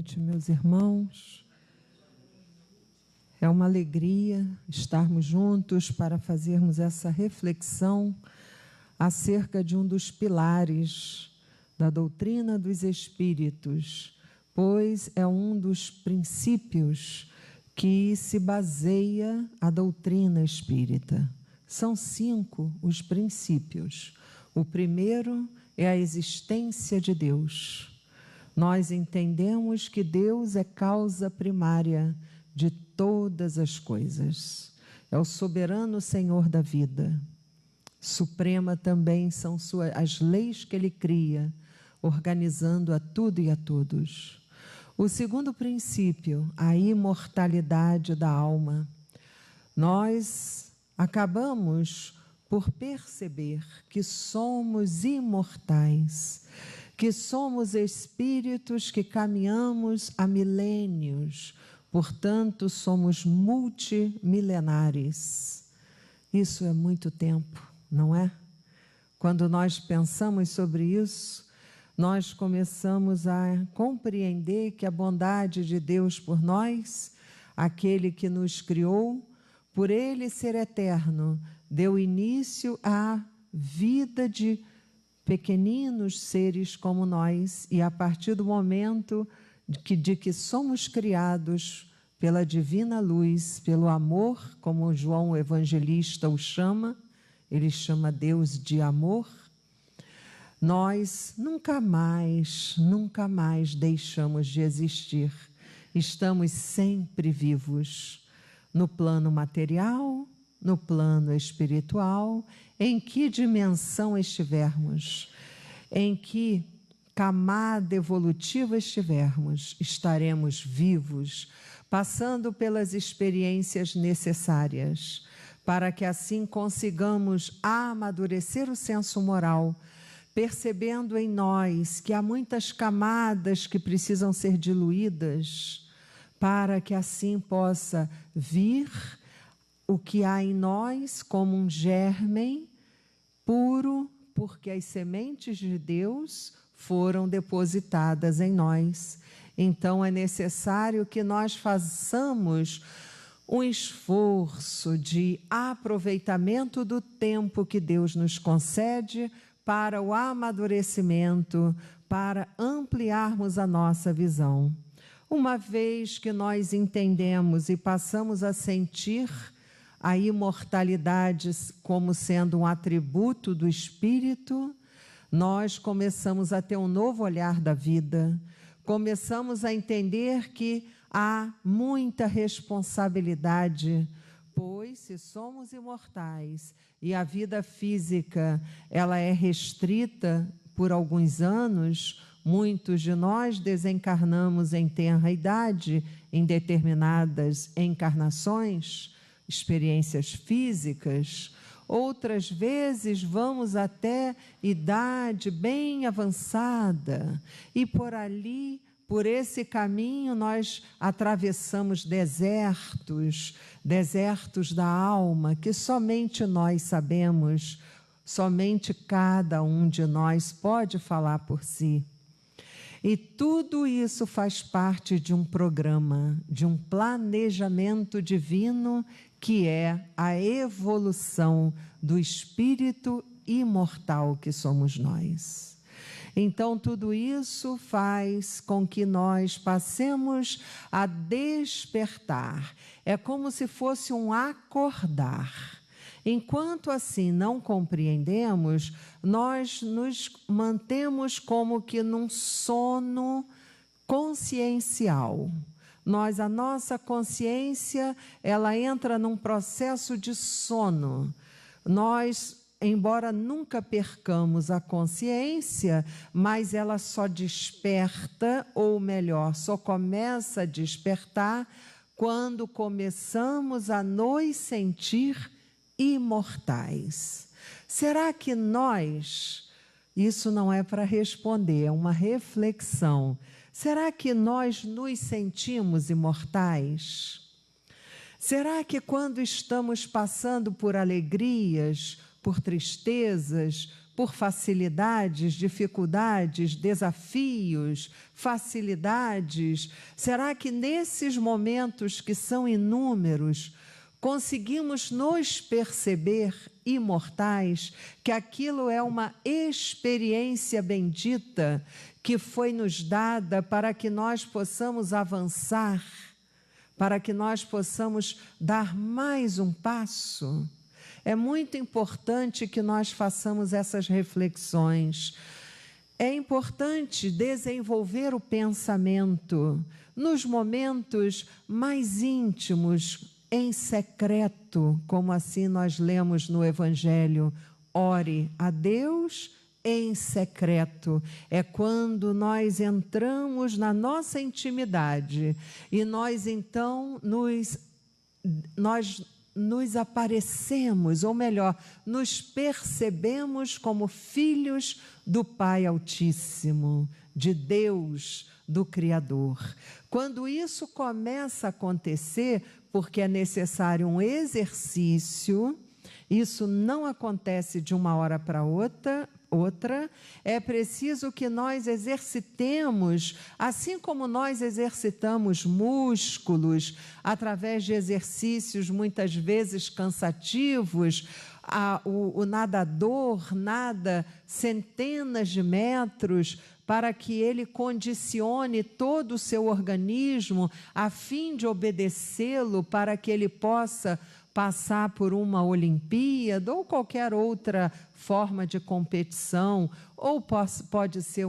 noite, meus irmãos. É uma alegria estarmos juntos para fazermos essa reflexão acerca de um dos pilares da doutrina dos espíritos, pois é um dos princípios que se baseia a doutrina espírita. São 5 os princípios. O primeiro é a existência de Deus. Nós entendemos que Deus é causa primária de todas as coisas. É o soberano Senhor da vida. Suprema também são as leis que Ele cria, organizando a tudo e a todos. O segundo princípio, a imortalidade da alma. Nós acabamos por perceber que somos imortais, que somos espíritos que caminhamos há milênios, portanto somos multimilenares. Isso é muito tempo, não é? Quando nós pensamos sobre isso, nós começamos a compreender que a bondade de Deus por nós, aquele que nos criou, por Ele ser eterno, deu início à vida de pequeninos seres como nós, e a partir do momento de que somos criados pela divina luz, pelo amor, como João o Evangelista o chama, ele chama Deus de amor, nós nunca mais deixamos de existir. Estamos sempre vivos, no plano material, no plano espiritual, em que dimensão estivermos, em que camada evolutiva estivermos, estaremos vivos, passando pelas experiências necessárias, para que assim consigamos amadurecer o senso moral, percebendo em nós que há muitas camadas que precisam ser diluídas, para que assim possa vir o que há em nós como um germen puro, porque as sementes de Deus foram depositadas em nós. Então é necessário que nós façamos um esforço de aproveitamento do tempo que Deus nos concede para o amadurecimento, para ampliarmos a nossa visão. Uma vez que nós entendemos e passamos a sentir a imortalidade como sendo um atributo do espírito, nós começamos a ter um novo olhar da vida, começamos a entender que há muita responsabilidade, pois se somos imortais e a vida física ela é restrita por alguns anos, muitos de nós desencarnamos em tenra idade, em determinadas encarnações, experiências físicas, outras vezes vamos até idade bem avançada e por ali, por esse caminho nós atravessamos desertos da alma que somente nós sabemos, somente cada um de nós pode falar por si. E tudo isso faz parte de um programa, de um planejamento divino que é a evolução do espírito imortal que somos nós. Então tudo isso faz com que nós passemos a despertar. É como se fosse um acordar. Enquanto assim não compreendemos, nós nos mantemos como que num sono consciencial. A nossa consciência, ela entra num processo de sono. Nós, embora nunca percamos a consciência, mas ela só desperta, ou melhor, só começa a despertar quando começamos a nos sentir imortais. Será que nós, isso não é para responder, é uma reflexão, será que nós nos sentimos imortais? Será que quando estamos passando por alegrias, por tristezas, por facilidades, dificuldades, desafios, facilidades? Será que nesses momentos que são inúmeros, conseguimos nos perceber imortais, que aquilo é uma experiência bendita que foi nos dada para que nós possamos avançar, para que nós possamos dar mais um passo? É muito importante que nós façamos essas reflexões. É importante desenvolver o pensamento nos momentos mais íntimos, em secreto, como assim nós lemos no Evangelho. Ore a Deus em secreto. É quando nós entramos na nossa intimidade e nós então nos aparecemos, ou melhor, nos percebemos como filhos do Pai Altíssimo, de Deus, do Criador. Quando isso começa a acontecer, porque é necessário um exercício, isso não acontece de uma hora para outra, é preciso que nós exercitemos, assim como nós exercitamos músculos, através de exercícios muitas vezes cansativos. O nadador nada centenas de metros para que ele condicione todo o seu organismo a fim de obedecê-lo, para que ele possa passar por uma Olimpíada ou qualquer outra forma de competição, ou pode ser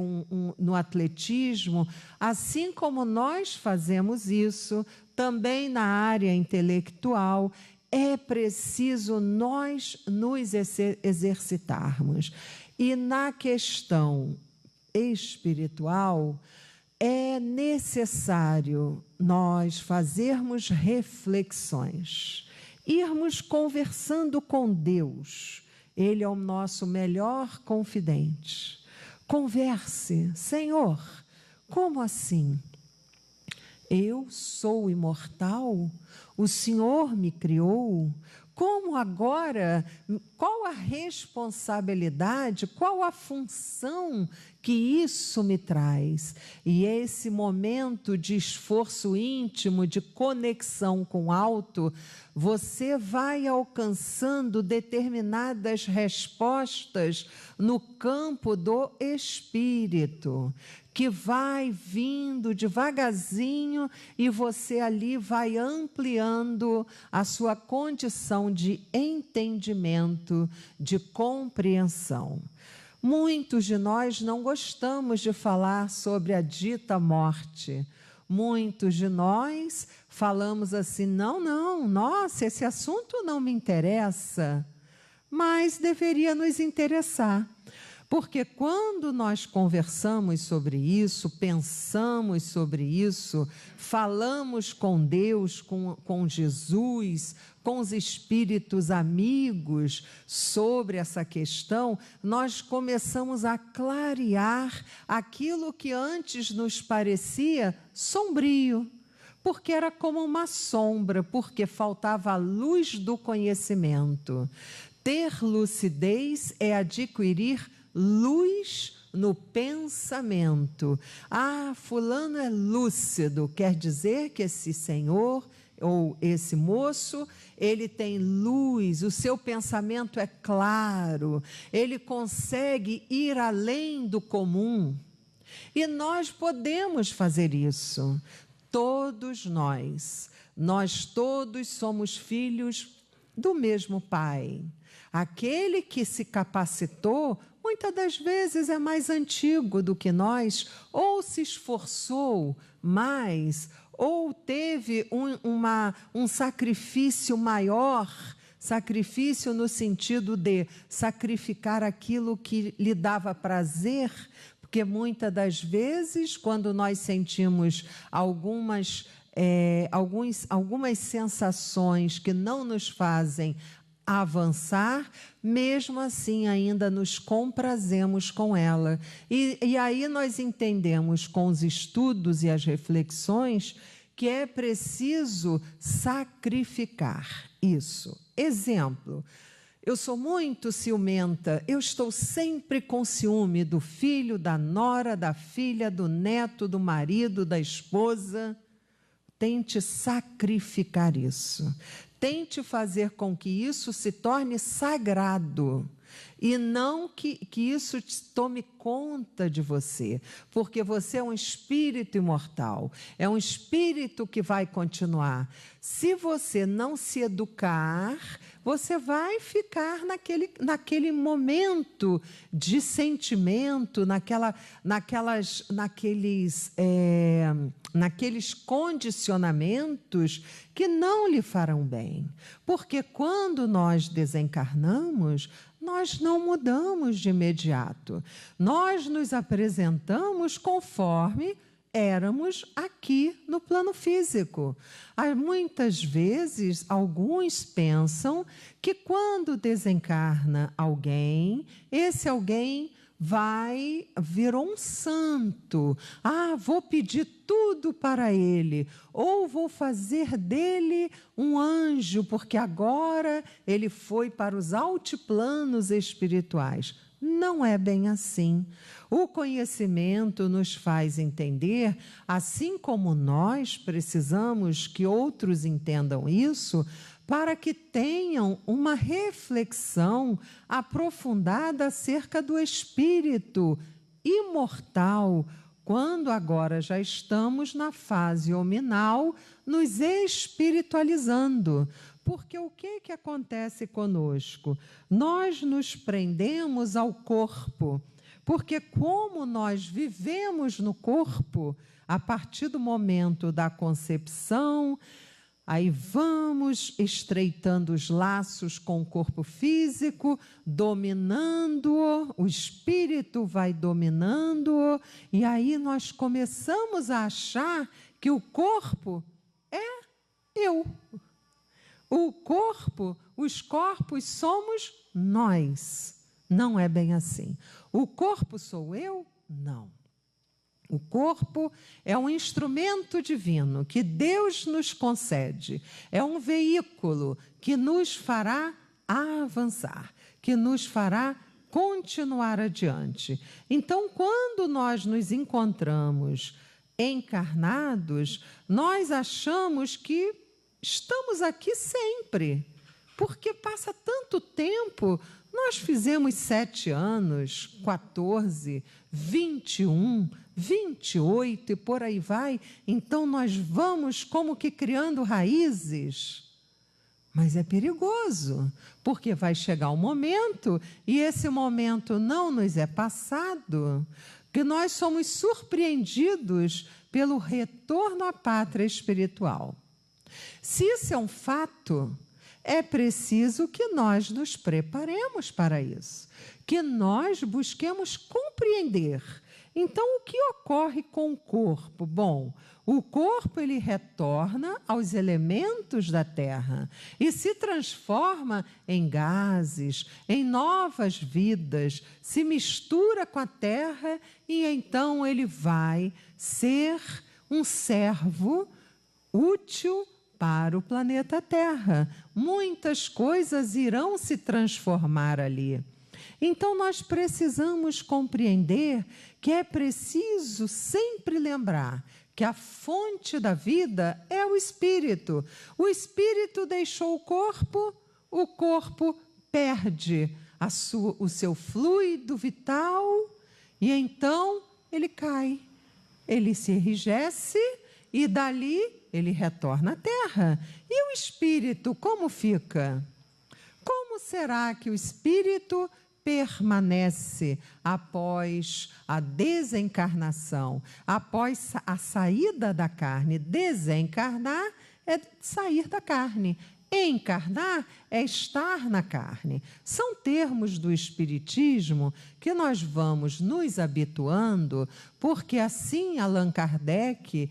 no atletismo. Assim como nós fazemos isso, também na área intelectual, é preciso nós nos exercitarmos. E na questão espiritual, é necessário nós fazermos reflexões, irmos conversando com Deus. Ele é o nosso melhor confidente. Converse: Senhor, como assim? Eu sou imortal? O Senhor me criou? Como agora? Qual a responsabilidade, qual a função que isso me traz? E esse momento de esforço íntimo, de conexão com o alto, você vai alcançando determinadas respostas no campo do espírito, que vai vindo devagarzinho e você ali vai ampliando a sua condição de entendimento, de compreensão. Muitos de nós não gostamos de falar sobre a dita morte. Muitos de nós falamos assim: não, nossa, esse assunto não me interessa, mas deveria nos interessar. Porque quando nós conversamos sobre isso, pensamos sobre isso, falamos com Deus, com Jesus, com os espíritos amigos sobre essa questão, nós começamos a clarear aquilo que antes nos parecia sombrio, porque era como uma sombra, porque faltava a luz do conhecimento. Ter lucidez é adquirir luz no pensamento. Fulano é lúcido, quer dizer que esse senhor ou esse moço, ele tem luz, o seu pensamento é claro, ele consegue ir além do comum. E nós podemos fazer isso. Todos nós todos somos filhos do mesmo Pai. Aquele que se capacitou, muitas das vezes é mais antigo do que nós, ou se esforçou mais, ou teve um sacrifício maior, sacrifício no sentido de sacrificar aquilo que lhe dava prazer, porque muitas das vezes, quando nós sentimos algumas sensações que não nos fazem avançar, mesmo assim ainda nos comprazemos com ela. E aí nós entendemos com os estudos e as reflexões que é preciso sacrificar isso. Exemplo, eu sou muito ciumenta, eu estou sempre com ciúme do filho, da nora, da filha, do neto, do marido, da esposa. Tente sacrificar isso. Tente fazer com que isso se torne sagrado. E não que isso tome conta de você, porque você é um espírito imortal, é um espírito que vai continuar. Se você não se educar, você vai ficar naquele momento de sentimento, naqueles condicionamentos que não lhe farão bem. Porque quando nós desencarnamos, nós não mudamos de imediato. Nós nos apresentamos conforme éramos aqui no plano físico. Muitas vezes, alguns pensam que quando desencarna alguém, esse alguém virou um santo. Vou pedir tudo para ele, ou vou fazer dele um anjo, porque agora ele foi para os altiplanos espirituais. Não é bem assim. O conhecimento nos faz entender, assim como nós precisamos que outros entendam isso, para que tenham uma reflexão aprofundada acerca do espírito imortal, quando agora já estamos na fase hominal, nos espiritualizando. Porque o que acontece conosco? Nós nos prendemos ao corpo, porque como nós vivemos no corpo, a partir do momento da concepção, aí vamos estreitando os laços com o corpo físico, dominando-o, o espírito vai dominando-o, e aí nós começamos a achar que o corpo é eu. O corpo, os corpos somos nós. Não é bem assim. O corpo sou eu? Não. O corpo é um instrumento divino que Deus nos concede. É um veículo que nos fará avançar, que nos fará continuar adiante. Então, quando nós nos encontramos encarnados, nós achamos que estamos aqui sempre, porque passa tanto tempo. Nós fizemos 7 anos, 14, 21, 28 e por aí vai. Então, nós vamos como que criando raízes. Mas é perigoso, porque vai chegar um momento, e esse momento não nos é passado, que nós somos surpreendidos pelo retorno à pátria espiritual. Se isso é um fato, é preciso que nós nos preparemos para isso, que nós busquemos compreender. Então, o que ocorre com o corpo? Bom, o corpo ele retorna aos elementos da Terra e se transforma em gases, em novas vidas, se mistura com a Terra e então ele vai ser um servo útil para o planeta Terra. Muitas coisas irão se transformar ali. Então, nós precisamos compreender que é preciso sempre lembrar que a fonte da vida é o espírito. O espírito deixou o corpo perde o seu fluido vital e então ele cai, ele se enrijece e dali ele retorna à Terra. E o espírito, como fica? Como será que o espírito permanece após a desencarnação, após a saída da carne? Desencarnar é sair da carne. Encarnar é estar na carne. São termos do Espiritismo que nós vamos nos habituando, porque assim Allan Kardec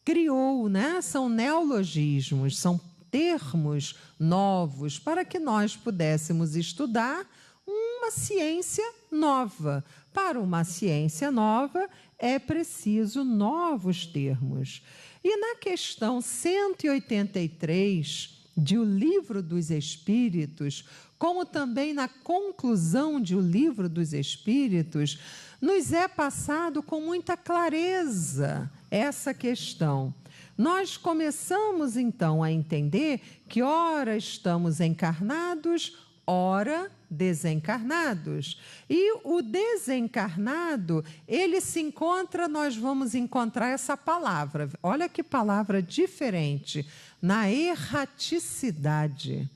criou, né? São neologismos, são termos novos para que nós pudéssemos estudar uma ciência nova. Para uma ciência nova é preciso novos termos. E na questão 183 de O Livro dos Espíritos, como também na conclusão de O Livro dos Espíritos, nos é passado com muita clareza essa questão. Nós começamos, então, a entender que ora estamos encarnados, ora desencarnados. E o desencarnado, ele se encontra, nós vamos encontrar essa palavra, olha que palavra diferente, na erraticidade.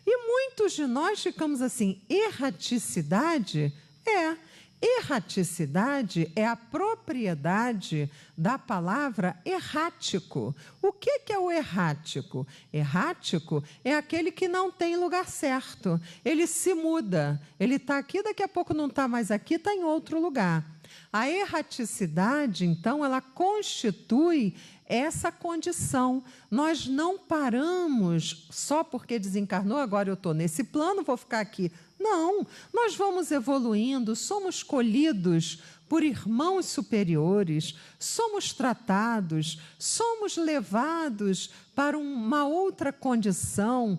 E muitos de nós ficamos assim, erraticidade? Erraticidade é a propriedade da palavra errático. O que é o errático? Errático é aquele que não tem lugar certo. Ele se muda. Ele está aqui, daqui a pouco não está mais aqui, está em outro lugar. A erraticidade, então, ela constitui essa condição. Nós não paramos só porque desencarnou, agora eu estou nesse plano, vou ficar aqui. Não, nós vamos evoluindo, somos colhidos por irmãos superiores, somos tratados, somos levados para uma outra condição,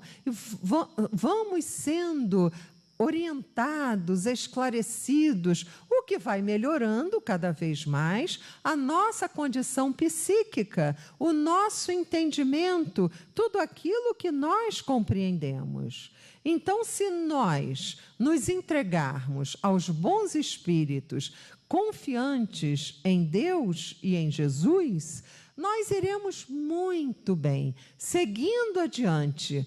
vamos sendo orientados, esclarecidos, o que vai melhorando cada vez mais a nossa condição psíquica, o nosso entendimento, tudo aquilo que nós compreendemos. Então, se nós nos entregarmos aos bons espíritos, confiantes em Deus e em Jesus, nós iremos muito bem, seguindo adiante.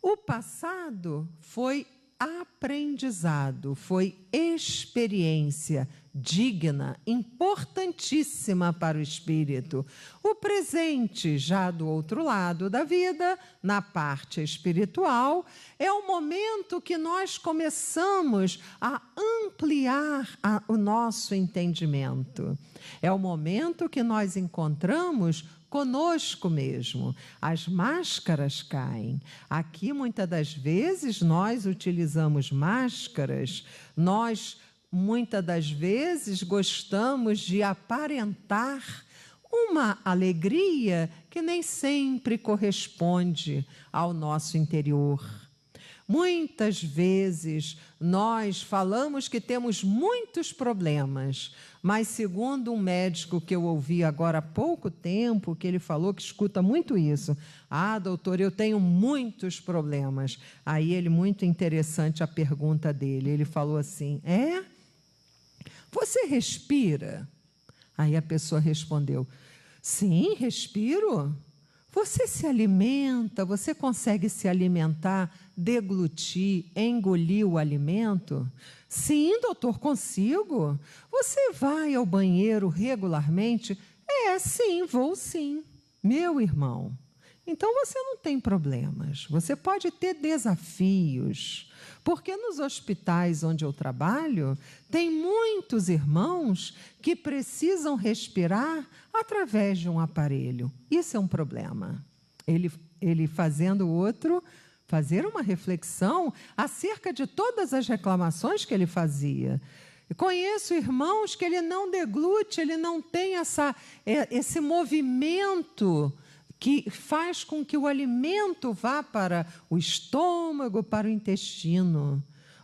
O passado foi aprendizado, foi experiência digna, importantíssima para o espírito. O presente, já do outro lado da vida, na parte espiritual, é o momento que nós começamos a ampliar o nosso entendimento. É o momento que nós encontramos conosco mesmo. As máscaras caem. Aqui, muitas das vezes, nós utilizamos máscaras, nós, muitas das vezes, gostamos de aparentar uma alegria que nem sempre corresponde ao nosso interior. Muitas vezes nós falamos que temos muitos problemas, mas segundo um médico que eu ouvi agora há pouco tempo, que ele falou que escuta muito isso. Ah, doutor, eu tenho muitos problemas. Aí ele, muito interessante a pergunta dele, ele falou assim, você respira? Aí a pessoa respondeu, sim, respiro. Você se alimenta, você consegue se alimentar, deglutir, engolir o alimento? Sim, doutor, consigo. Você vai ao banheiro regularmente? Sim, vou sim. Meu irmão, então você não tem problemas, você pode ter desafios, porque nos hospitais onde eu trabalho, tem muitos irmãos que precisam respirar através de um aparelho. Isso é um problema. Ele fazendo o outro fazer uma reflexão acerca de todas as reclamações que ele fazia. Eu conheço irmãos que ele não deglute, ele não tem esse movimento que faz com que o alimento vá para o estômago, para o intestino.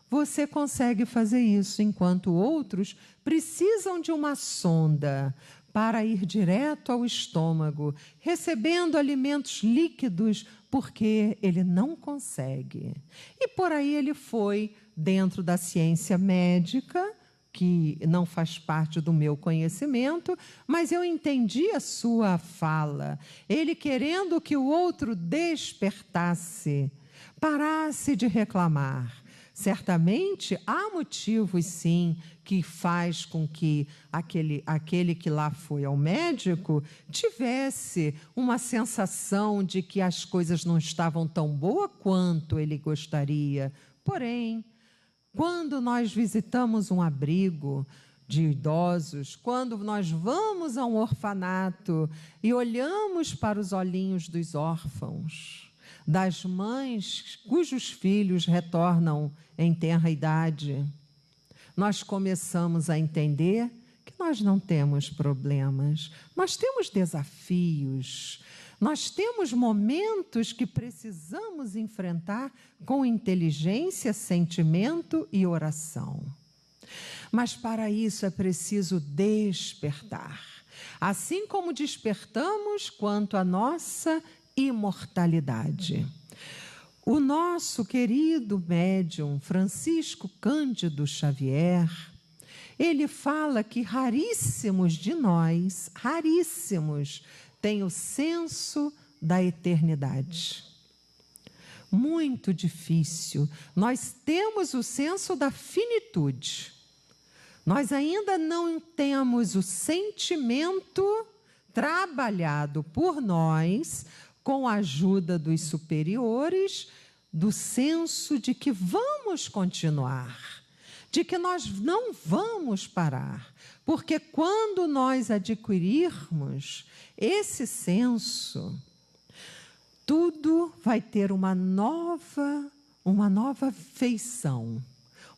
Você consegue fazer isso, enquanto outros precisam de uma sonda para ir direto ao estômago, recebendo alimentos líquidos, porque ele não consegue. E por aí ele foi, dentro da ciência médica, que não faz parte do meu conhecimento, mas eu entendi a sua fala. Ele querendo que o outro despertasse, parasse de reclamar. Certamente há motivos, sim, que faz com que aquele que lá foi ao médico tivesse uma sensação de que as coisas não estavam tão boas quanto ele gostaria. Porém, quando nós visitamos um abrigo de idosos, quando nós vamos a um orfanato e olhamos para os olhinhos dos órfãos, das mães cujos filhos retornam em tenra idade, nós começamos a entender que nós não temos problemas, nós temos desafios. Nós temos momentos que precisamos enfrentar com inteligência, sentimento e oração. Mas para isso é preciso despertar. Assim como despertamos quanto à nossa imortalidade. O nosso querido médium Francisco Cândido Xavier, ele fala que raríssimos de nós, raríssimos, têm o senso da eternidade. Muito difícil. Nós temos o senso da finitude. Nós ainda não temos o sentimento trabalhado por nós, com a ajuda dos superiores, do senso de que vamos continuar, de que nós não vamos parar, porque quando nós adquirirmos esse senso, tudo vai ter uma nova feição,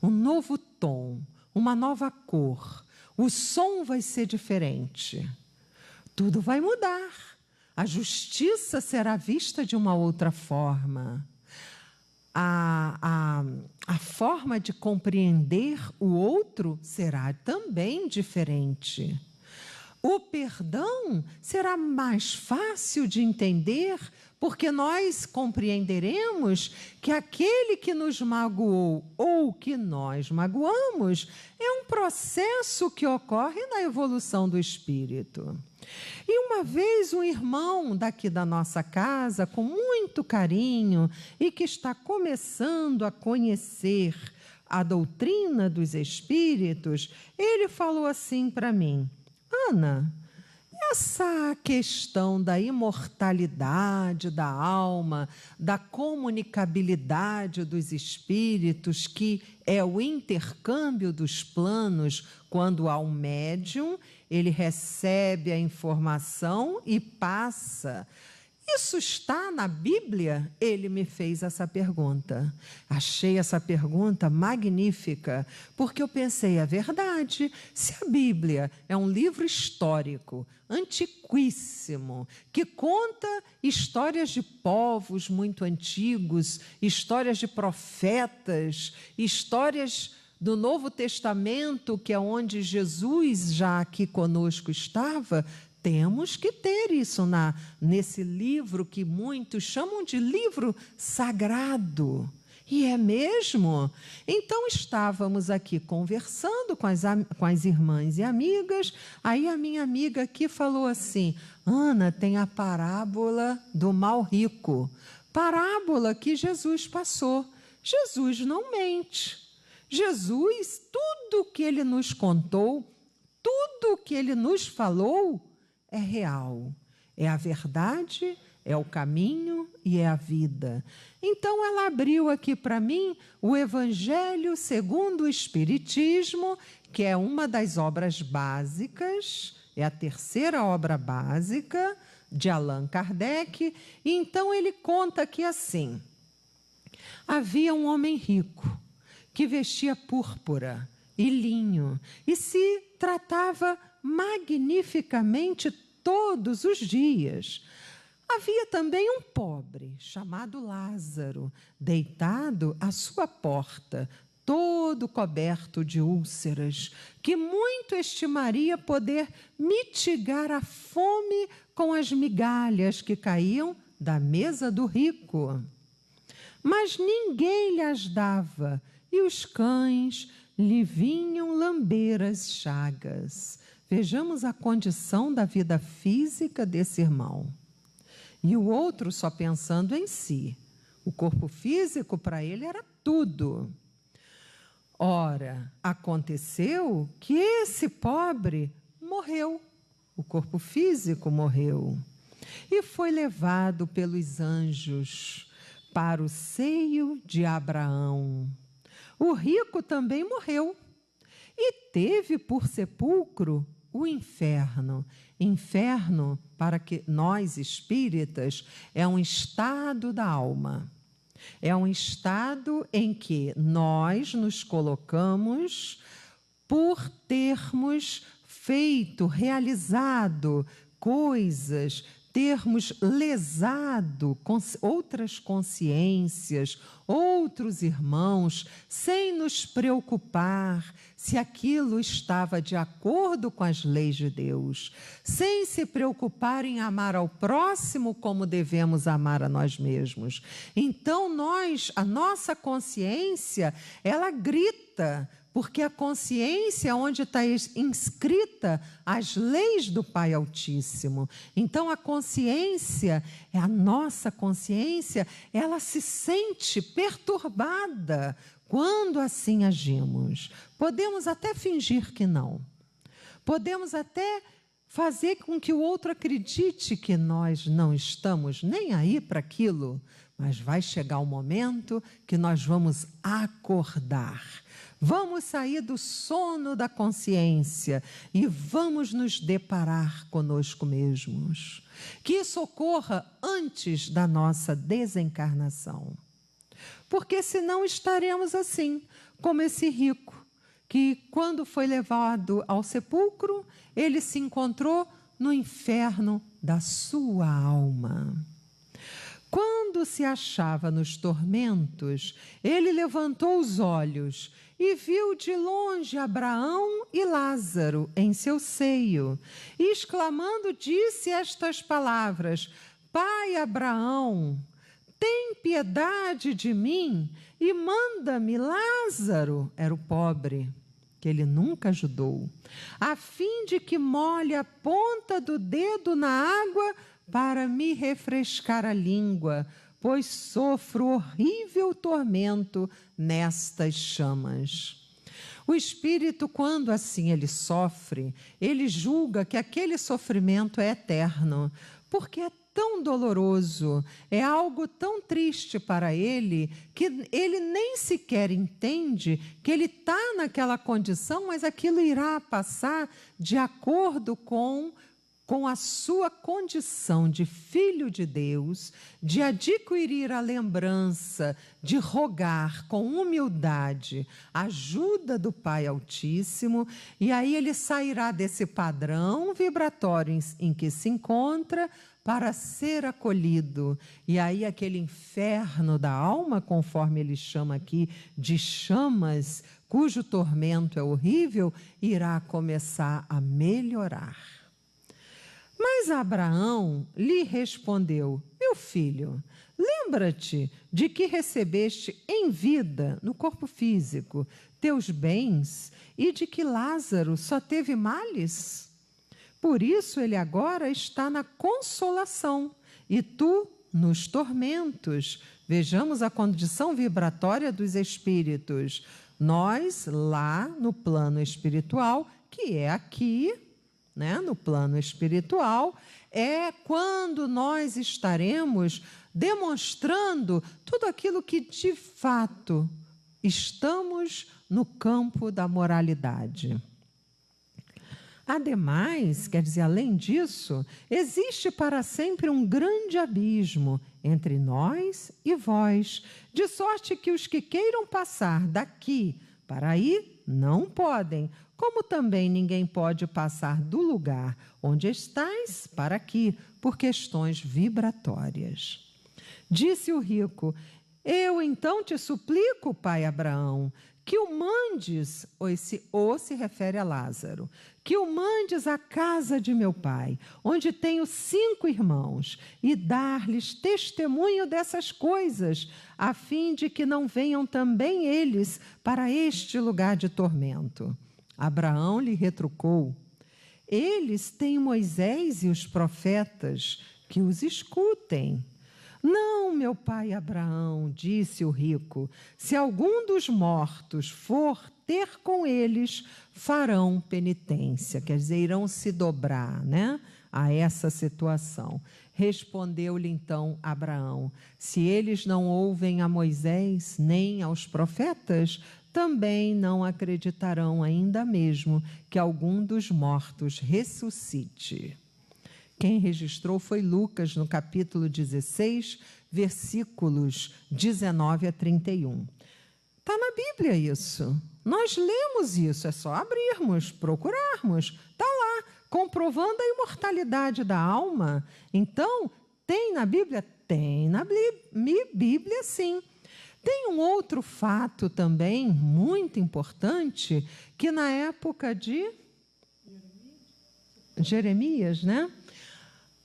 um novo tom, uma nova cor. O som vai ser diferente. Tudo vai mudar. A justiça será vista de uma outra forma. A forma de compreender o outro será também diferente. O perdão será mais fácil de entender, porque nós compreenderemos que aquele que nos magoou ou que nós magoamos é um processo que ocorre na evolução do espírito. E uma vez um irmão daqui da nossa casa, com muito carinho, e que está começando a conhecer a doutrina dos espíritos, ele falou assim para mim: Ana, essa questão da imortalidade da alma, da comunicabilidade dos espíritos, que é o intercâmbio dos planos, quando há um médium, ele recebe a informação e passa. Isso está na Bíblia? Ele me fez essa pergunta. Achei essa pergunta magnífica, porque eu pensei, é verdade, se a Bíblia é um livro histórico, antiquíssimo, que conta histórias de povos muito antigos, histórias de profetas, histórias do Novo Testamento, que é onde Jesus já aqui conosco estava, temos que ter isso nesse livro que muitos chamam de livro sagrado. E é mesmo? Então estávamos aqui conversando com as irmãs e amigas, aí a minha amiga aqui falou assim: Ana, tem a parábola do mal rico, parábola que Jesus passou. Jesus não mente. Jesus, tudo que ele nos contou, tudo que ele nos falou, é real, é a verdade, é o caminho e é a vida. Então ela abriu aqui para mim o Evangelho segundo o Espiritismo, que é uma das obras básicas, é a terceira obra básica de Allan Kardec. E então ele conta aqui assim: havia um homem rico que vestia púrpura e linho e se tratava magnificamente todos os dias. Havia também um pobre, chamado Lázaro, deitado à sua porta, todo coberto de úlceras, que muito estimaria poder mitigar a fome com as migalhas que caíam da mesa do rico. Mas ninguém lhe as dava, e os cães lhe vinham lamber as chagas. Vejamos a condição da vida física desse irmão. E o outro só pensando em si. O corpo físico para ele era tudo. Ora, aconteceu que esse pobre morreu. O corpo físico morreu. E foi levado pelos anjos para o seio de Abraão. O rico também morreu e teve por sepulcro o inferno. Inferno, para que nós espíritas, é um estado da alma. É um estado em que nós nos colocamos por termos feito, realizado coisas, termos lesado outras consciências, outros irmãos, sem nos preocupar se aquilo estava de acordo com as leis de Deus, sem se preocupar em amar ao próximo como devemos amar a nós mesmos. Então a nossa consciência, ela grita, porque a consciência é onde está inscrita as leis do Pai Altíssimo. Então a consciência, a nossa consciência, ela se sente perturbada quando assim agimos. Podemos até fingir que não. Podemos até fazer com que o outro acredite que nós não estamos nem aí para aquilo, mas vai chegar um momento que nós vamos acordar. Vamos sair do sono da consciência e vamos nos deparar conosco mesmos. Que isso ocorra antes da nossa desencarnação. Porque senão estaremos assim, como esse rico, que quando foi levado ao sepulcro, ele se encontrou no inferno da sua alma. Quando se achava nos tormentos, ele levantou os olhos e viu de longe Abraão e Lázaro em seu seio, e exclamando disse estas palavras: Pai Abraão, tem piedade de mim e manda-me Lázaro, era o pobre, que ele nunca ajudou, a fim de que molhe a ponta do dedo na água para me refrescar a língua, pois sofro horrível tormento nestas chamas. O espírito, quando assim ele sofre, ele julga que aquele sofrimento é eterno, porque é tão doloroso, é algo tão triste para ele, que ele nem sequer entende que ele está naquela condição, mas aquilo irá passar de acordo com a sua condição de filho de Deus, de adquirir a lembrança, de rogar com humildade a ajuda do Pai Altíssimo, e aí ele sairá desse padrão vibratório em que se encontra para ser acolhido. E aí aquele inferno da alma, conforme ele chama aqui de chamas, cujo tormento é horrível, irá começar a melhorar. Mas Abraão lhe respondeu: meu filho, lembra-te de que recebeste em vida, no corpo físico, teus bens, e de que Lázaro só teve males? Por isso ele agora está na consolação, e tu nos tormentos. Vejamos a condição vibratória dos espíritos. Nós, lá no plano espiritual, que é aqui, no plano espiritual, é quando nós estaremos demonstrando tudo aquilo que, de fato, estamos no campo da moralidade. Ademais, quer dizer, além disso, existe para sempre um grande abismo entre nós e vós, de sorte que os que queiram passar daqui para aí não podem, como também ninguém pode passar do lugar onde estais para aqui, por questões vibratórias. Disse o rico: eu então te suplico, pai Abraão, que o mandes, esse "o" se refere a Lázaro, que o mandes à casa de meu pai, onde tenho 5 irmãos, e dar-lhes testemunho dessas coisas, a fim de que não venham também eles para este lugar de tormento. Abraão lhe retrucou: eles têm Moisés e os profetas, que os escutem. Não, meu pai Abraão, disse o rico, se algum dos mortos for ter com eles, farão penitência, quer dizer, irão se dobrar, a essa situação. Respondeu-lhe então Abraão: se eles não ouvem a Moisés nem aos profetas, também não acreditarão ainda mesmo que algum dos mortos ressuscite. Quem registrou foi Lucas, no capítulo 16, versículos 19 a 31. Está na Bíblia isso. Nós lemos isso, é só abrirmos, procurarmos. Está lá, comprovando a imortalidade da alma. Então, tem na Bíblia? Tem na Bíblia, sim. Tem um outro fato também muito importante, que na época de Jeremias, né?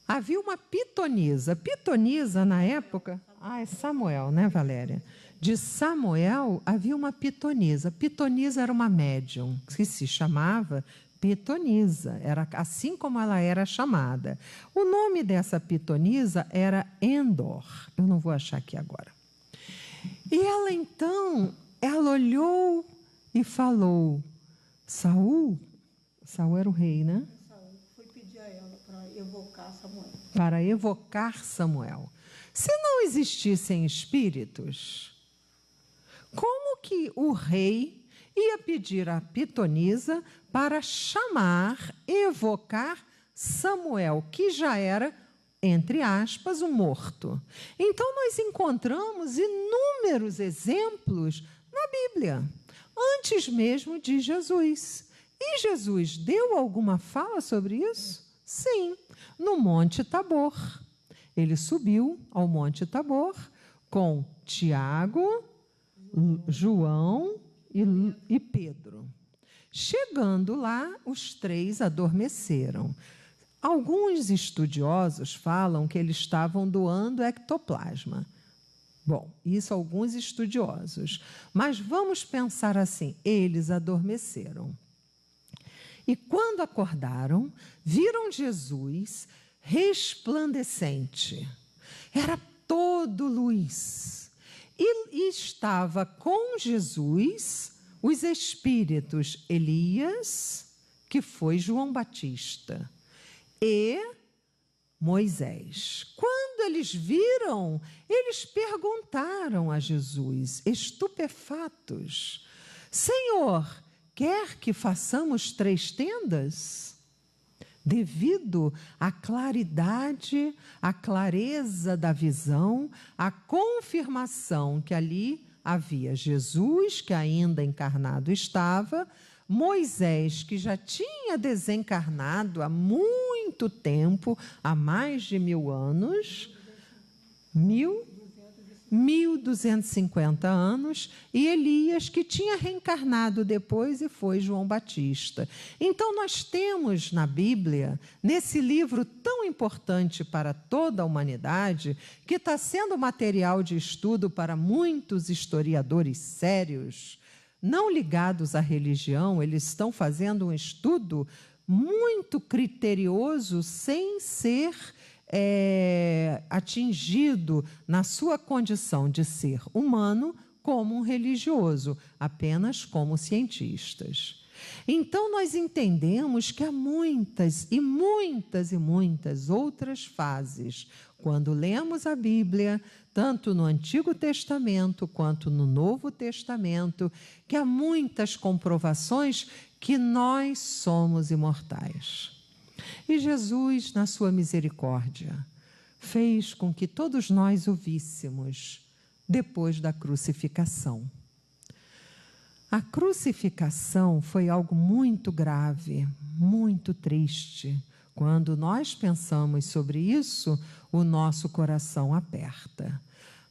Havia uma pitonisa. Pitonisa, na época... é Samuel, né, Valéria? De Samuel, havia uma pitonisa. Pitonisa era uma médium, que se chamava pitonisa. Era assim como ela era chamada. O nome dessa pitonisa era Endor. Eu não vou achar aqui agora. E ela, então, ela olhou e falou, Saul era o rei, né? Saul foi pedir a ela para evocar Samuel. Para evocar Samuel. Se não existissem espíritos, como que o rei ia pedir a pitonisa para chamar, evocar Samuel, que já era, entre aspas, um morto? Então, nós encontramos inúmeros exemplos na Bíblia, antes mesmo de Jesus. E Jesus deu alguma fala sobre isso? Sim, no Monte Tabor. Ele subiu ao Monte Tabor com Tiago, João e Pedro. Chegando lá, os três adormeceram. Alguns estudiosos falam que eles estavam doando ectoplasma. Bom, isso alguns estudiosos. Mas vamos pensar assim, eles adormeceram. E quando acordaram, viram Jesus resplandecente. Era todo luz. E estava com Jesus os espíritos Elias, que foi João Batista, e Moisés. Quando eles viram, eles perguntaram a Jesus, estupefatos, Senhor, quer que façamos 3 tendas? Devido à claridade, à clareza da visão, à confirmação que ali havia Jesus, que ainda encarnado estava, Moisés, que já tinha desencarnado há muito tempo, há mais de 1000 anos, 1250 anos, e Elias, que tinha reencarnado depois e foi João Batista. Então, nós temos na Bíblia, nesse livro tão importante para toda a humanidade, que está sendo material de estudo para muitos historiadores sérios, não ligados à religião, eles estão fazendo um estudo muito criterioso, sem ser atingido na sua condição de ser humano como um religioso, apenas como cientistas. Então, nós entendemos que há muitas e muitas e muitas outras fases, quando lemos a Bíblia, tanto no Antigo Testamento quanto no Novo Testamento, que há muitas comprovações que nós somos imortais. E Jesus, na sua misericórdia, fez com que todos nós o víssemos depois da crucificação. A crucificação foi algo muito grave, muito triste. Quando nós pensamos sobre isso, o nosso coração aperta.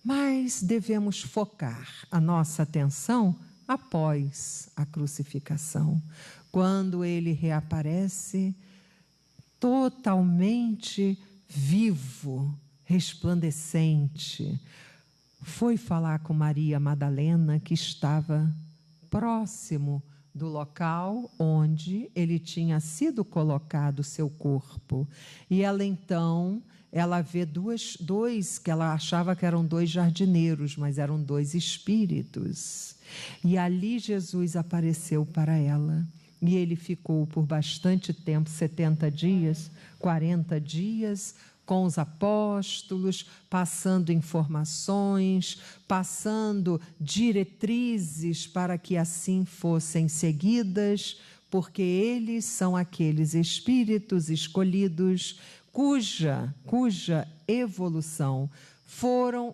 Mas devemos focar a nossa atenção após a crucificação, quando ele reaparece totalmente vivo, resplandecente. Foi falar com Maria Madalena, que estava próximo do local onde ele tinha sido colocado seu corpo. E ela então, ela vê dois, que ela achava que eram 2 jardineiros, mas eram 2 espíritos. E ali Jesus apareceu para ela. E ele ficou por bastante tempo, 70 dias, 40 dias, com os apóstolos, passando informações, passando diretrizes para que assim fossem seguidas, porque eles são aqueles espíritos escolhidos cuja evolução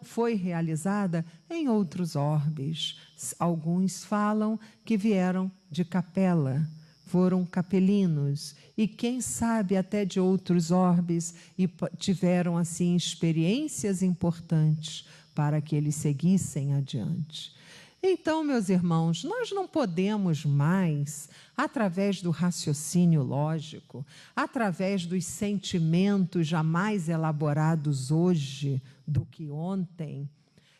foi realizada em outros orbes. Alguns falam que vieram de Capela, foram capelinos e quem sabe até de outros orbes e tiveram assim experiências importantes para que eles seguissem adiante. Então, meus irmãos, nós não podemos mais, através do raciocínio lógico, através dos sentimentos jamais elaborados hoje do que ontem,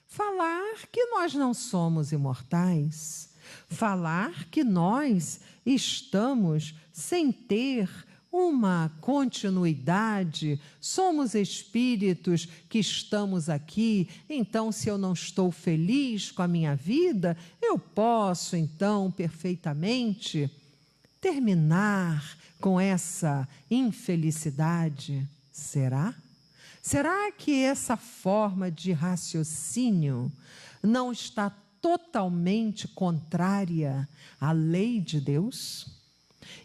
falar que nós não somos imortais, falar que nós estamos sem ter uma continuidade, somos espíritos que estamos aqui, então se eu não estou feliz com a minha vida, eu posso então perfeitamente terminar com essa infelicidade. Será? Será que essa forma de raciocínio não está totalmente contrária à lei de Deus?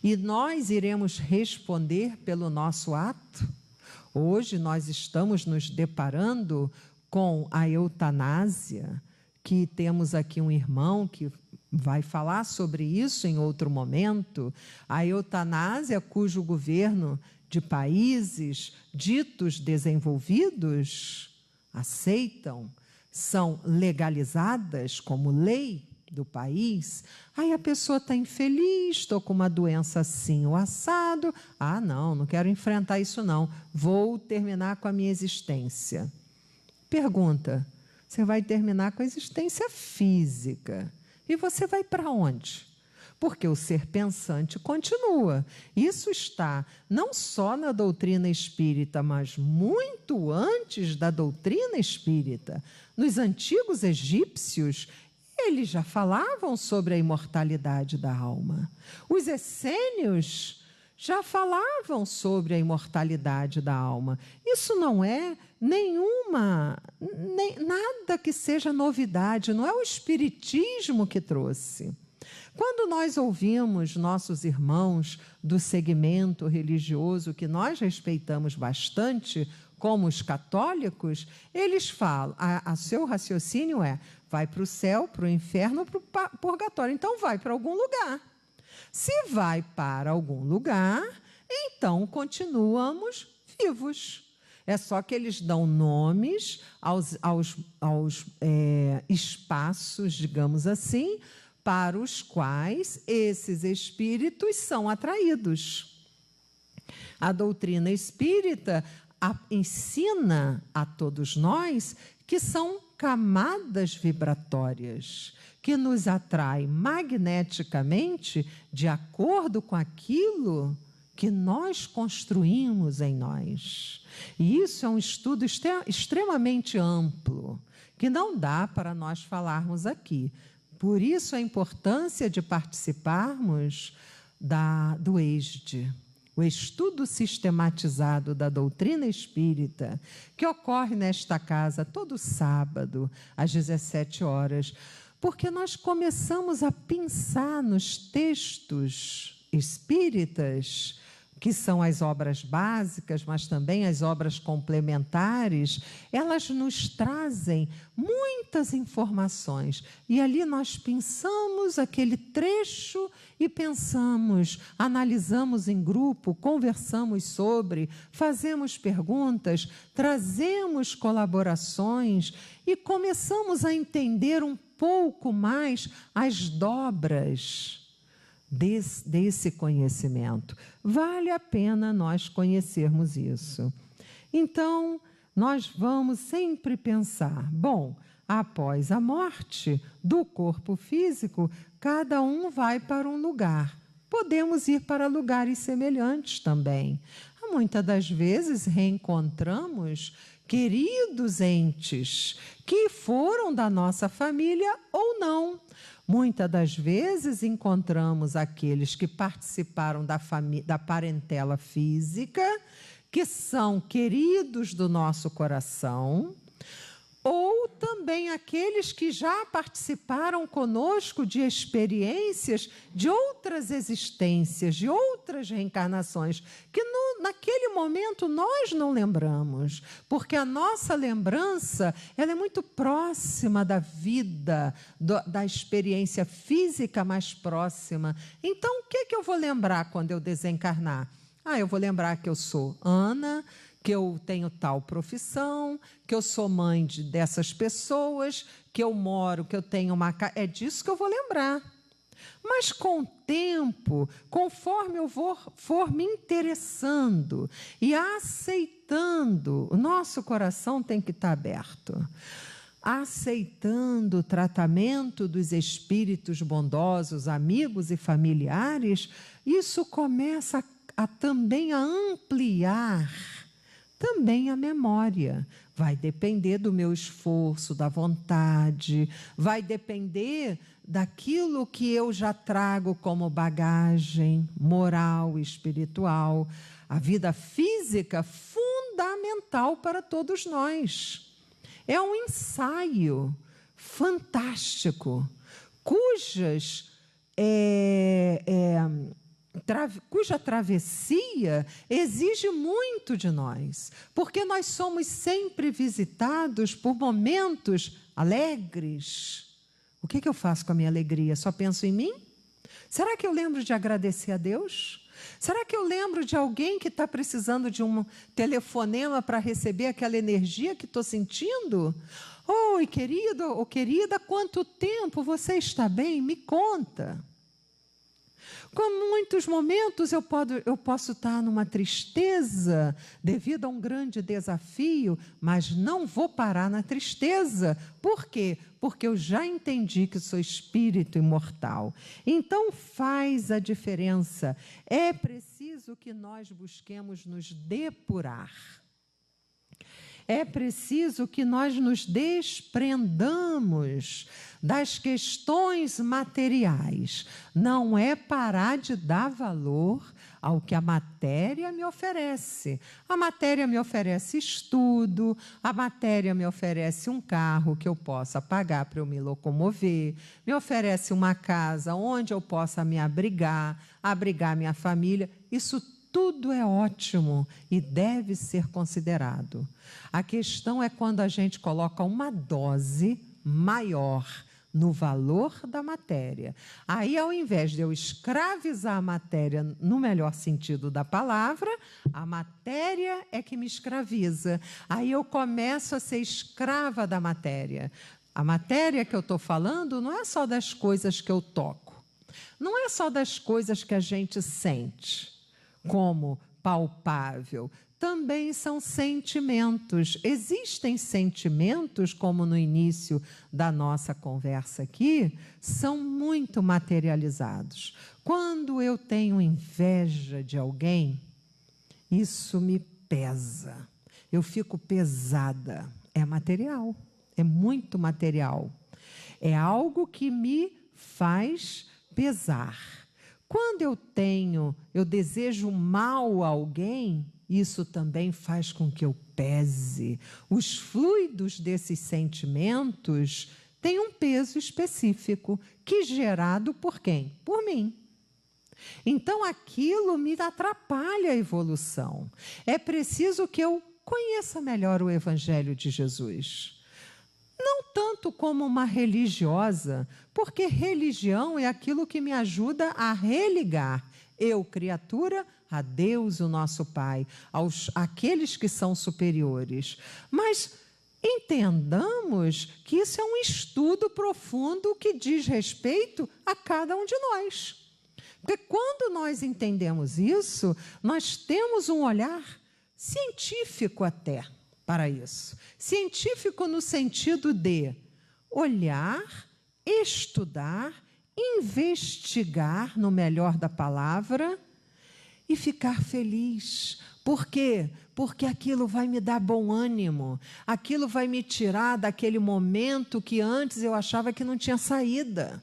E nós iremos responder pelo nosso ato? Hoje nós estamos nos deparando com a eutanásia, que temos aqui um irmão que vai falar sobre isso em outro momento. A eutanásia cujo governo de países ditos desenvolvidos aceitam, são legalizadas como lei do país, aí a pessoa está infeliz, estou com uma doença assim, o assado, não quero enfrentar isso não, vou terminar com a minha existência. Pergunta, você vai terminar com a existência física, e você vai para onde? Porque o ser pensante continua. Isso está não só na doutrina espírita, mas muito antes da doutrina espírita. Nos antigos egípcios, eles já falavam sobre a imortalidade da alma. Os essênios já falavam sobre a imortalidade da alma. Isso não é nada que seja novidade, não é o espiritismo que trouxe. Quando nós ouvimos nossos irmãos do segmento religioso, que nós respeitamos bastante, como os católicos, eles falam, seu raciocínio é, vai para o céu, para o inferno, para o purgatório. Então, vai para algum lugar. Se vai para algum lugar, então continuamos vivos. É só que eles dão nomes aos espaços, digamos assim, para os quais esses espíritos são atraídos. A doutrina espírita ensina a todos nós que são camadas vibratórias que nos atraem magneticamente de acordo com aquilo que nós construímos em nós. E isso é um estudo extremamente amplo, que não dá para nós falarmos aqui. Por isso a importância de participarmos do ESD, o estudo sistematizado da doutrina espírita, que ocorre nesta casa todo sábado, às 17 horas, porque nós começamos a pensar nos textos espíritas, que são as obras básicas, mas também as obras complementares, elas nos trazem muitas informações. E ali nós pensamos aquele trecho e pensamos, analisamos em grupo, conversamos sobre, fazemos perguntas, trazemos colaborações e começamos a entender um pouco mais as dobras desse conhecimento. Vale a pena nós conhecermos isso. Então, nós vamos sempre pensar, bom, após a morte do corpo físico, cada um vai para um lugar. Podemos ir para lugares semelhantes também. Muitas das vezes reencontramos queridos entes que foram da nossa família ou não. Muitas das vezes encontramos aqueles que participaram da parentela física, que são queridos do nosso coração, ou também aqueles que já participaram conosco de experiências de outras existências, de outras reencarnações, que naquele momento nós não lembramos, porque a nossa lembrança ela é muito próxima da vida, da experiência física mais próxima. Então, o que eu vou lembrar quando eu desencarnar? Eu vou lembrar que eu sou Ana, que eu tenho tal profissão, que eu sou mãe dessas pessoas, que eu moro, que eu tenho uma casa. É disso que eu vou lembrar. Mas com o tempo, conforme eu for me interessando e aceitando, o nosso coração tem que estar aberto, aceitando o tratamento dos espíritos bondosos, amigos e familiares, isso começa também a ampliar também a memória. Vai depender do meu esforço, da vontade, vai depender daquilo que eu já trago como bagagem moral e espiritual. A vida física, fundamental para todos nós. É um ensaio fantástico, cuja travessia exige muito de nós, porque nós somos sempre visitados por momentos alegres. O que eu faço com a minha alegria? Só penso em mim? Será que eu lembro de agradecer a Deus? Será que eu lembro de alguém que está precisando de um telefonema para receber aquela energia que estou sentindo? Oi, querido ou querida, quanto tempo? Você está bem? Me conta. Com muitos momentos eu posso estar numa tristeza devido a um grande desafio, mas não vou parar na tristeza. Por quê? Porque eu já entendi que sou espírito imortal. Então faz a diferença. É preciso que nós busquemos nos depurar. É preciso que nós nos desprendamos das questões materiais. Não é parar de dar valor ao que a matéria me oferece. A matéria me oferece estudo, a matéria me oferece um carro que eu possa pagar para eu me locomover, me oferece uma casa onde eu possa me abrigar minha família. Isso tudo é ótimo e deve ser considerado. A questão é quando a gente coloca uma dose maior no valor da matéria. Aí, ao invés de eu escravizar a matéria no melhor sentido da palavra, a matéria é que me escraviza. Aí eu começo a ser escrava da matéria. A matéria que eu estou falando não é só das coisas que eu toco, não é só das coisas que a gente sente como palpável, também são sentimentos. Existem sentimentos, como no início da nossa conversa aqui, são muito materializados. Quando eu tenho inveja de alguém, isso me pesa. Eu fico pesada. É material, é muito material. É algo que me faz pesar. Quando eu desejo mal a alguém, isso também faz com que eu pese. Os fluidos desses sentimentos têm um peso específico, que é gerado por quem? Por mim. Então, aquilo me atrapalha a evolução. É preciso que eu conheça melhor o Evangelho de Jesus. Não tanto como uma religiosa, porque religião é aquilo que me ajuda a religar eu, criatura, a Deus, o nosso Pai, àqueles que são superiores. Mas entendamos que isso é um estudo profundo que diz respeito a cada um de nós. Porque quando nós entendemos isso, nós temos um olhar científico até para isso. Científico no sentido de olhar, estudar, investigar, no melhor da palavra, e ficar feliz. Por quê? Porque aquilo vai me dar bom ânimo, aquilo vai me tirar daquele momento que antes eu achava que não tinha saída.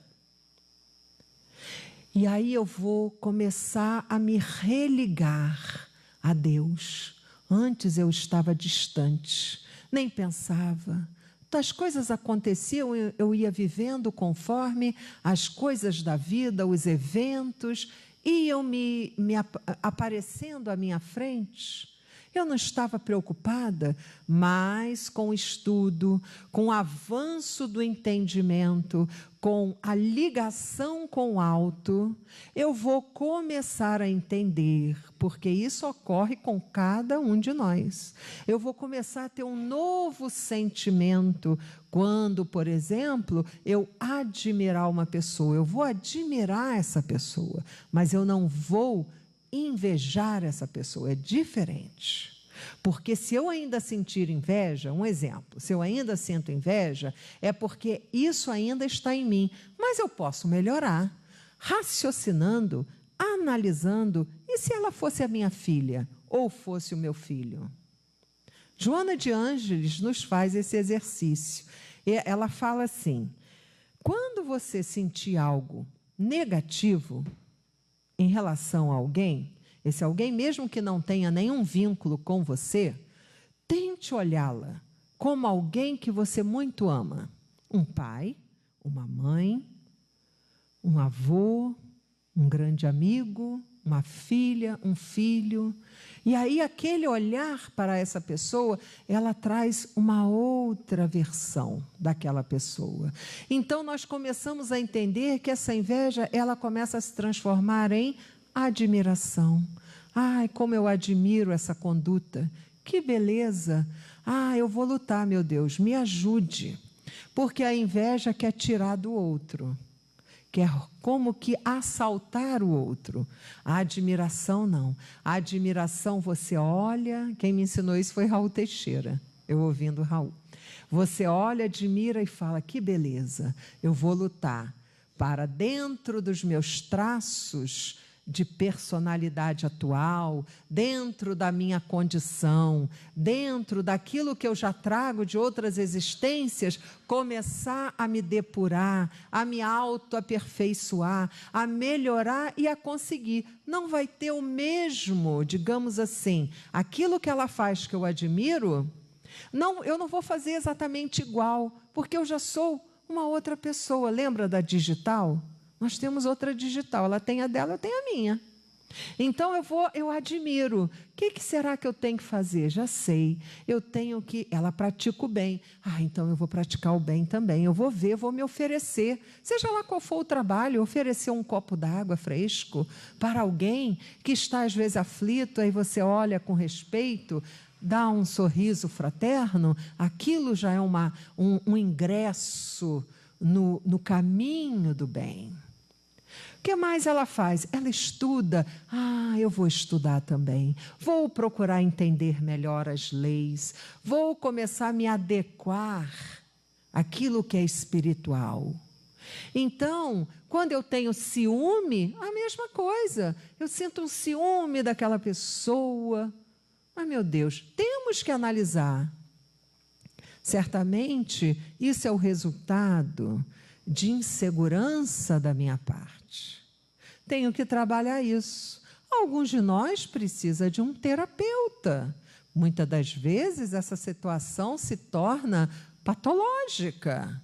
E aí eu vou começar a me religar a Deus. Antes eu estava distante, nem pensava, as coisas aconteciam, eu ia vivendo conforme as coisas da vida, os eventos, iam aparecendo à minha frente. Eu não estava preocupada, mas com o estudo, com o avanço do entendimento, com a ligação com o alto, eu vou começar a entender, porque isso ocorre com cada um de nós. Eu vou começar a ter um novo sentimento quando, por exemplo, eu admirar uma pessoa. Eu vou admirar essa pessoa, mas eu não vou invejar essa pessoa, é diferente. Porque se eu ainda sentir inveja, um exemplo, se eu ainda sinto inveja, é porque isso ainda está em mim, mas eu posso melhorar, raciocinando, analisando, e se ela fosse a minha filha, ou fosse o meu filho? Joana de Ângeles nos faz esse exercício, e ela fala assim, quando você sentir algo negativo, em relação a alguém, esse alguém, mesmo que não tenha nenhum vínculo com você, tente olhá-la como alguém que você muito ama. Um pai, uma mãe, um avô, um grande amigo, uma filha, um filho. E aí aquele olhar para essa pessoa, ela traz uma outra versão daquela pessoa. Então nós começamos a entender que essa inveja, ela começa a se transformar em admiração. Ai, como eu admiro essa conduta. Que beleza. Ah, eu vou lutar, meu Deus, me ajude. Porque a inveja quer tirar do outro. Quer como que assaltar o outro. A admiração, não. A admiração, você olha... Quem me ensinou isso foi Raul Teixeira, eu ouvindo Raul. Você olha, admira e fala, que beleza, eu vou lutar para dentro dos meus traços de personalidade atual, dentro da minha condição, dentro daquilo que eu já trago de outras existências, começar a me depurar, a me autoaperfeiçoar, a melhorar e a conseguir. Não vai ter o mesmo, digamos assim, aquilo que ela faz que eu admiro, não, eu não vou fazer exatamente igual, porque eu já sou uma outra pessoa. Lembra da digital? Nós temos outra digital, ela tem a dela, eu tenho a minha. Então eu admiro. O que será que eu tenho que fazer? Já sei, eu tenho que... Ela pratica o bem. Ah, então eu vou praticar o bem também. Eu vou ver, vou me oferecer. Seja lá qual for o trabalho, oferecer um copo d'água fresco para alguém que está às vezes aflito, aí você olha com respeito, dá um sorriso fraterno, aquilo já é um ingresso no caminho do bem. O que mais ela faz? Ela estuda. Ah, eu vou estudar também. Vou procurar entender melhor as leis. Vou começar a me adequar àquilo que é espiritual. Então, quando eu tenho ciúme, a mesma coisa. Eu sinto um ciúme daquela pessoa. Mas, meu Deus, temos que analisar. Certamente, isso é o resultado de insegurança da minha parte. Tenho que trabalhar isso. Alguns de nós precisam de um terapeuta. Muitas das vezes, essa situação se torna patológica.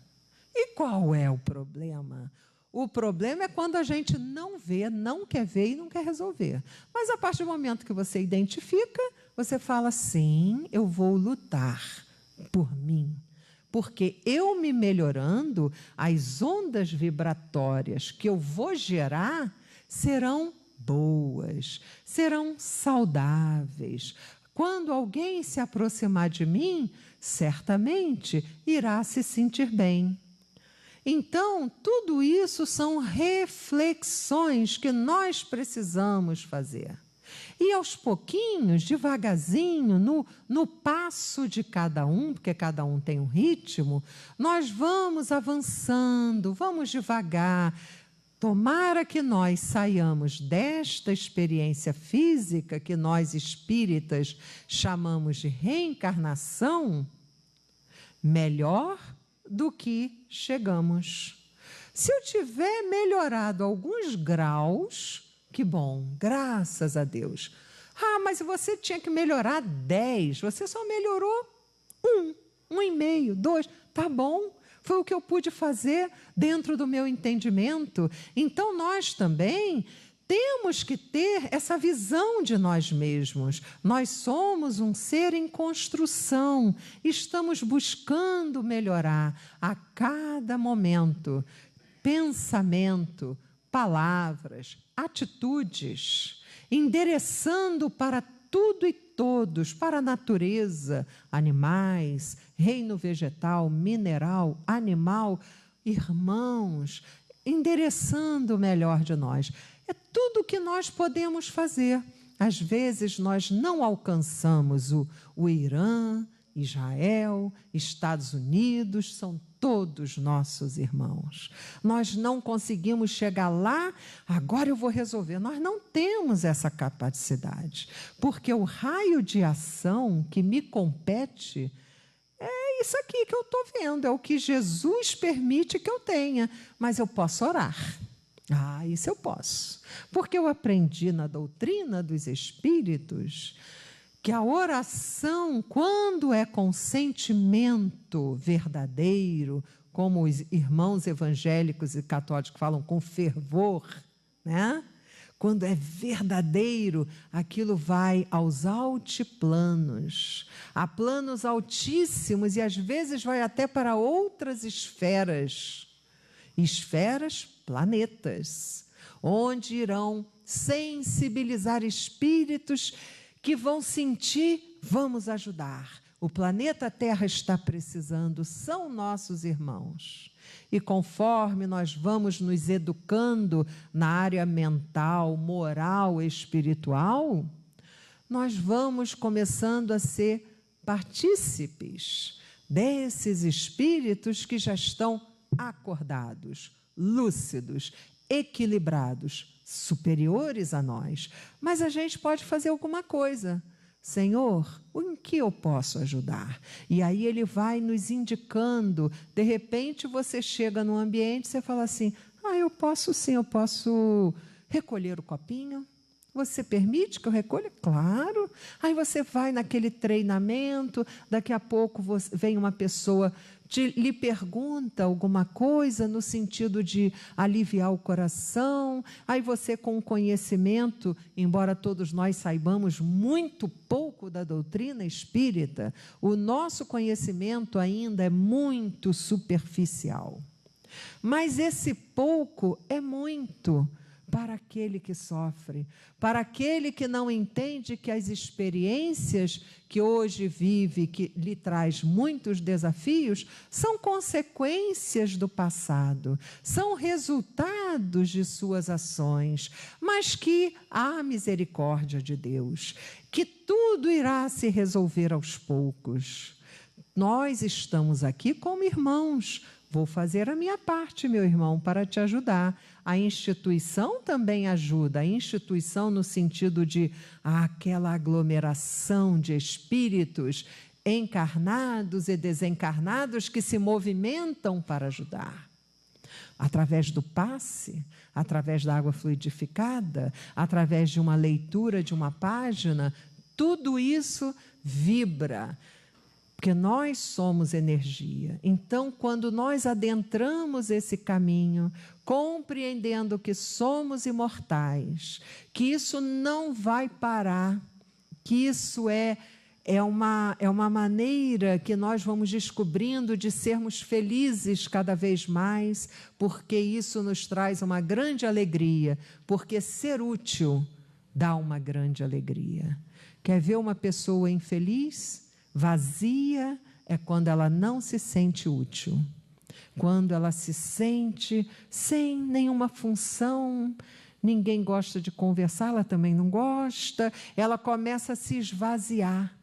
E qual é o problema? O problema é quando a gente não vê, não quer ver e não quer resolver. Mas, a partir do momento que você identifica, você fala, sim, eu vou lutar por mim. Porque eu me melhorando, as ondas vibratórias que eu vou gerar serão boas, serão saudáveis. Quando alguém se aproximar de mim, certamente irá se sentir bem. Então, tudo isso são reflexões que nós precisamos fazer. E aos pouquinhos, devagarzinho, no passo de cada um, porque cada um tem um ritmo, nós vamos avançando, vamos devagar. Tomara que nós saiamos desta experiência física, que nós espíritas chamamos de reencarnação, melhor do que chegamos. Se eu tiver melhorado alguns graus, que bom, graças a Deus. Ah, mas você tinha que melhorar 10, você só melhorou 1,5, 2. tá bom, foi o que eu pude fazer dentro do meu entendimento. Então, nós também temos que ter essa visão de nós mesmos. Nós somos um ser em construção, estamos buscando melhorar a cada momento. Pensamento, palavras, atitudes, endereçando para tudo e todos, para a natureza, animais, reino vegetal, mineral, animal, irmãos, endereçando o melhor de nós. É tudo o que nós podemos fazer. Às vezes nós não alcançamos o Irã, Israel, Estados Unidos, são todos nossos irmãos. Nós não conseguimos chegar lá, agora eu vou resolver. Nós não temos essa capacidade, porque o raio de ação que me compete é isso aqui que eu estou vendo, é o que Jesus permite que eu tenha, mas eu posso orar. Isso eu posso, porque eu aprendi na doutrina dos espíritos que a oração, quando é com sentimento verdadeiro, como os irmãos evangélicos e católicos falam, com fervor, né? Quando é verdadeiro, aquilo vai aos altiplanos, a planos altíssimos, e às vezes vai até para outras esferas, planetas, onde irão sensibilizar espíritos que vão sentir, vamos ajudar. O planeta Terra está precisando, são nossos irmãos. E conforme nós vamos nos educando na área mental, moral, espiritual, nós vamos começando a ser partícipes desses espíritos que já estão acordados, lúcidos, equilibrados, superiores a nós. Mas a gente pode fazer alguma coisa. Senhor, em que eu posso ajudar? E aí ele vai nos indicando. De repente você chega num ambiente e você fala assim, eu posso sim, eu posso recolher o copinho. Você permite que eu recolha? Claro. Aí você vai naquele treinamento, daqui a pouco vem uma pessoa, lhe pergunta alguma coisa no sentido de aliviar o coração. Aí você, com o conhecimento, embora todos nós saibamos muito pouco da doutrina espírita, o nosso conhecimento ainda é muito superficial. Mas esse pouco é muito para aquele que sofre, para aquele que não entende que as experiências que hoje vive, que lhe traz muitos desafios, são consequências do passado, são resultados de suas ações, mas que há misericórdia de Deus, que tudo irá se resolver aos poucos. Nós estamos aqui como irmãos. Vou fazer a minha parte, meu irmão, para te ajudar. A instituição também ajuda. A instituição no sentido de aquela aglomeração de espíritos encarnados e desencarnados que se movimentam para ajudar. Através do passe, através da água fluidificada, através de uma leitura de uma página, tudo isso vibra. Porque nós somos energia. Então, quando nós adentramos esse caminho, compreendendo que somos imortais, que isso não vai parar, que isso é uma maneira que nós vamos descobrindo de sermos felizes cada vez mais, porque isso nos traz uma grande alegria, porque ser útil dá uma grande alegria. Quer ver uma pessoa infeliz? Vazia é quando ela não se sente útil, quando ela se sente sem nenhuma função, ninguém gosta de conversar, ela também não gosta, ela começa a se esvaziar.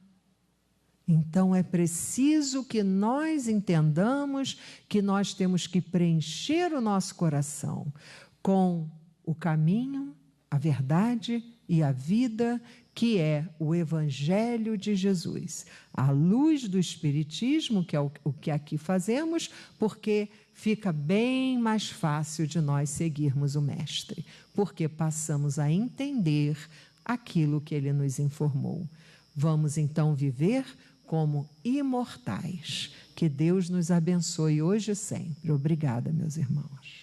Então é preciso que nós entendamos que nós temos que preencher o nosso coração com o caminho, a verdade e a vida, que é o Evangelho de Jesus, à luz do Espiritismo, que é o que aqui fazemos, porque fica bem mais fácil de nós seguirmos o Mestre, porque passamos a entender aquilo que ele nos informou. Vamos então viver como imortais, Que Deus nos abençoe hoje e sempre. Obrigada, meus irmãos.